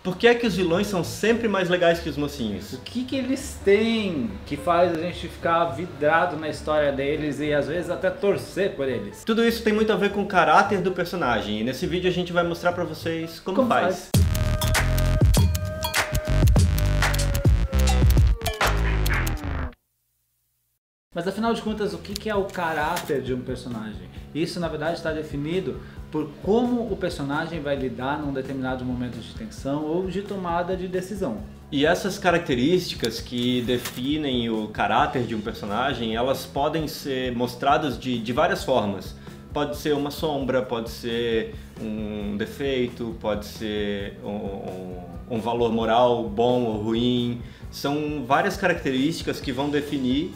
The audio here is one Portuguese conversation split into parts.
Por que é que os vilões são sempre mais legais que os mocinhos? O que eles têm que faz a gente ficar vidrado na história deles e às vezes até torcer por eles? Tudo isso tem muito a ver com o caráter do personagem, e nesse vídeo a gente vai mostrar pra vocês como faz. Mas afinal de contas, o que é o caráter de um personagem? Isso na verdade está definido por como o personagem vai lidar num determinado momento de tensão ou de tomada de decisão. E essas características que definem o caráter de um personagem, elas podem ser mostradas de várias formas. Pode ser uma sombra, pode ser um defeito, pode ser um valor moral bom ou ruim. São várias características que vão definir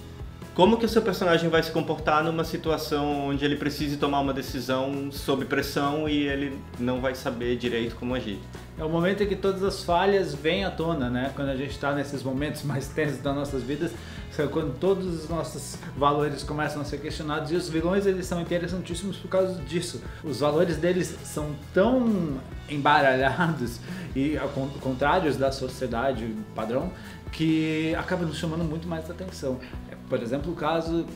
como que o seu personagem vai se comportar numa situação onde ele precise tomar uma decisão sob pressão e ele não vai saber direito como agir. É o momento em que todas as falhas vêm à tona, né? Quando a gente está nesses momentos mais tensos das nossas vidas, quando todos os nossos valores começam a ser questionados, e os vilões eles são interessantíssimos por causa disso. Os valores deles são tão embaralhados e contrários da sociedade padrão que acaba nos chamando muito mais atenção. Por exemplo, o caso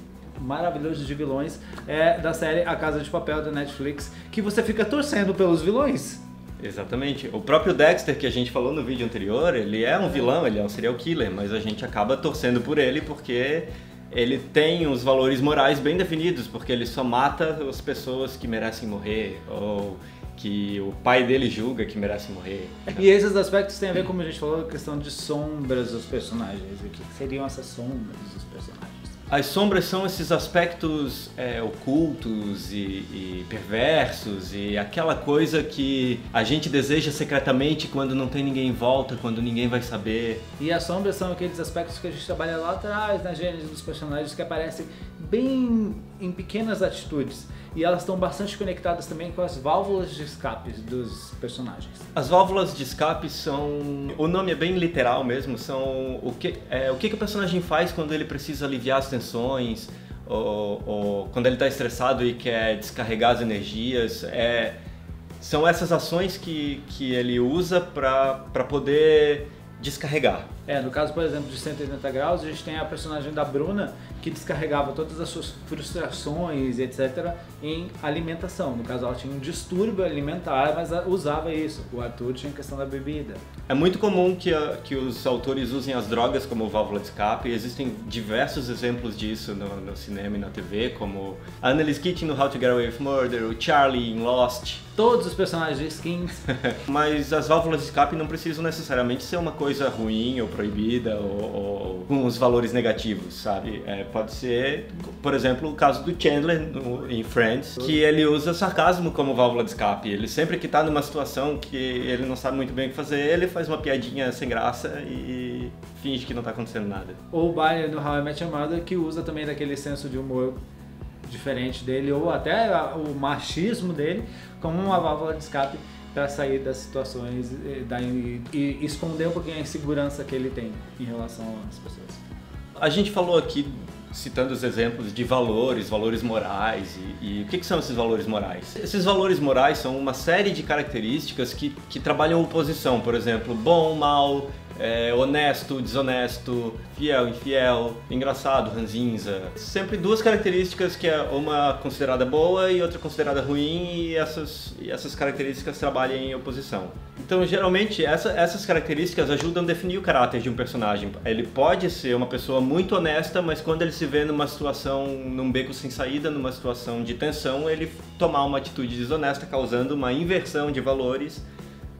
maravilhoso de vilões é da série A Casa de Papel da Netflix, que você fica torcendo pelos vilões. Exatamente. O próprio Dexter, que a gente falou no vídeo anterior, ele é um vilão, ele é um serial killer, mas a gente acaba torcendo por ele porque ele tem os valores morais bem definidos, porque ele só mata as pessoas que merecem morrer, ou que o pai dele julga que merecem morrer. E esses aspectos têm a ver, como a gente falou, a questão de sombras dos personagens. O que seriam essas sombras dos personagens? As sombras são esses aspectos ocultos e perversos e aquela coisa que a gente deseja secretamente quando não tem ninguém em volta, quando ninguém vai saber. E as sombras são aqueles aspectos que a gente trabalha lá atrás na gênese dos personagens, que aparecem bem em pequenas atitudes. E elas estão bastante conectadas também com as válvulas de escape dos personagens. As válvulas de escape são... O nome é bem literal mesmo, são o que o personagem faz quando ele precisa aliviar as tensões, ou quando ele está estressado e quer descarregar as energias. São essas ações que ele usa para poder descarregar. No caso, por exemplo, de 180 graus, a gente tem a personagem da Bruna, que descarregava todas as suas frustrações, etc., em alimentação. No caso, ela tinha um distúrbio alimentar, mas usava isso. O Arthur tinha a questão da bebida. É muito comum que os autores usem as drogas como válvula de escape, e existem diversos exemplos disso no cinema e na TV, como a Annalise Keating no How to Get Away with Murder, o Charlie em Lost. Todos os personagens de Skins. Mas as válvulas de escape não precisam necessariamente ser uma coisa ruim ou proibida ou com os valores negativos, sabe? Pode ser, por exemplo, o caso do Chandler em Friends, que ele usa sarcasmo como válvula de escape. Ele sempre que está numa situação que ele não sabe muito bem o que fazer, ele faz uma piadinha sem graça e finge que não está acontecendo nada. Ou o Barney no How I Met Your Mother, que usa também daquele senso de humor diferente dele, ou até o machismo dele, como uma válvula de escape para sair das situações e esconder um pouquinho a insegurança que ele tem em relação às pessoas. A gente falou aqui, citando os exemplos de valores morais, e o que são esses valores morais? Esses valores morais são uma série de características que trabalham oposição, por exemplo, bom, mal, honesto, desonesto, fiel, infiel, engraçado, ranzinza. Sempre duas características, que é uma considerada boa e outra considerada ruim, e essas características trabalham em oposição. Então, geralmente, essas características ajudam a definir o caráter de um personagem. Ele pode ser uma pessoa muito honesta, mas quando ele se vê numa situação, num beco sem saída, numa situação de tensão, ele tomar uma atitude desonesta, causando uma inversão de valores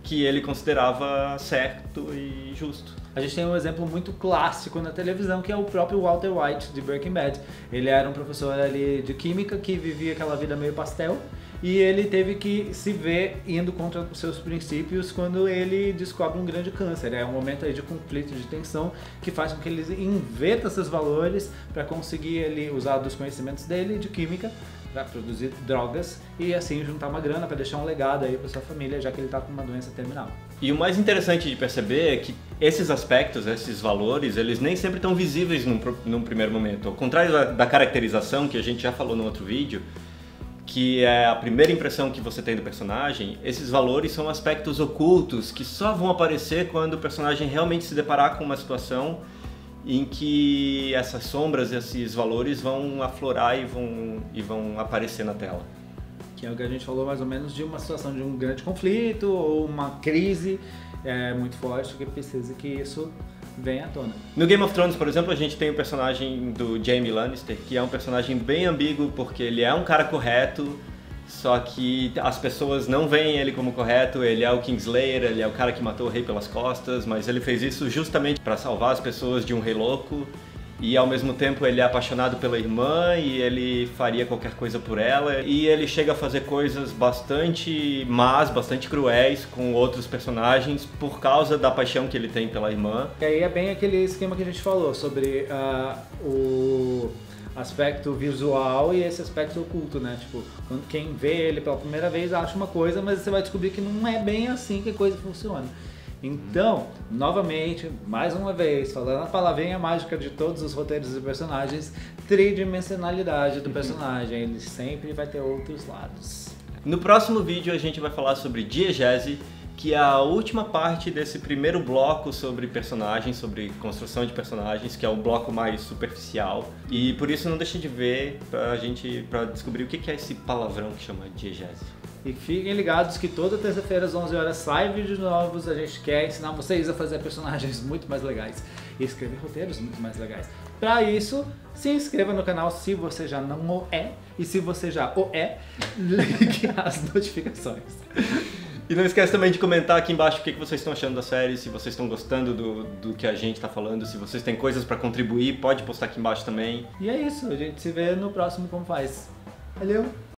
que ele considerava certo e justo. A gente tem um exemplo muito clássico na televisão, que é o próprio Walter White, de Breaking Bad. Ele era um professor ali de química que vivia aquela vida meio pastel, e ele teve que se ver indo contra os seus princípios quando ele descobre um grande câncer. É um momento aí de conflito, de tensão, que faz com que ele inverta seus valores para conseguir ele usar dos conhecimentos dele de química para produzir drogas e assim juntar uma grana para deixar um legado aí para sua família, já que ele está com uma doença terminal. E o mais interessante de perceber é que esses aspectos, esses valores, eles nem sempre estão visíveis num primeiro momento. Ao contrário da caracterização, que a gente já falou no outro vídeo, que é a primeira impressão que você tem do personagem, esses valores são aspectos ocultos que só vão aparecer quando o personagem realmente se deparar com uma situação em que essas sombras, esses valores vão aflorar e vão aparecer na tela. Que é o que a gente falou mais ou menos de uma situação de um grande conflito ou uma crise muito forte que precisa que isso venha à tona. No Game of Thrones, por exemplo, a gente tem o personagem do Jaime Lannister, que é um personagem bem ambíguo porque ele é um cara correto, só que as pessoas não veem ele como correto. Ele é o Kingslayer, ele é o cara que matou o rei pelas costas, mas ele fez isso justamente para salvar as pessoas de um rei louco. E ao mesmo tempo ele é apaixonado pela irmã e ele faria qualquer coisa por ela. E ele chega a fazer coisas bastante más, bastante cruéis com outros personagens por causa da paixão que ele tem pela irmã. E aí é bem aquele esquema que a gente falou sobre o aspecto visual e esse aspecto oculto, né? Tipo, quem vê ele pela primeira vez acha uma coisa, mas você vai descobrir que não é bem assim que a coisa funciona. Então, novamente, mais uma vez, falando a palavrinha mágica de todos os roteiros e personagens, tridimensionalidade do personagem, ele sempre vai ter outros lados. No próximo vídeo a gente vai falar sobre diegese, que é a última parte desse primeiro bloco sobre personagens, sobre construção de personagens, que é o bloco mais superficial. E por isso não deixe de ver pra descobrir o que é esse palavrão que chama diegese. E fiquem ligados que toda terça-feira às 11 horas sai vídeos novos, a gente quer ensinar vocês a fazer personagens muito mais legais e escrever roteiros muito mais legais. Para isso, se inscreva no canal se você já não o é, e se você já o é, ligue as notificações. E não esquece também de comentar aqui embaixo o que vocês estão achando da série, se vocês estão gostando do que a gente está falando, se vocês têm coisas para contribuir, pode postar aqui embaixo também. E é isso, a gente se vê no próximo Como Faz. Valeu!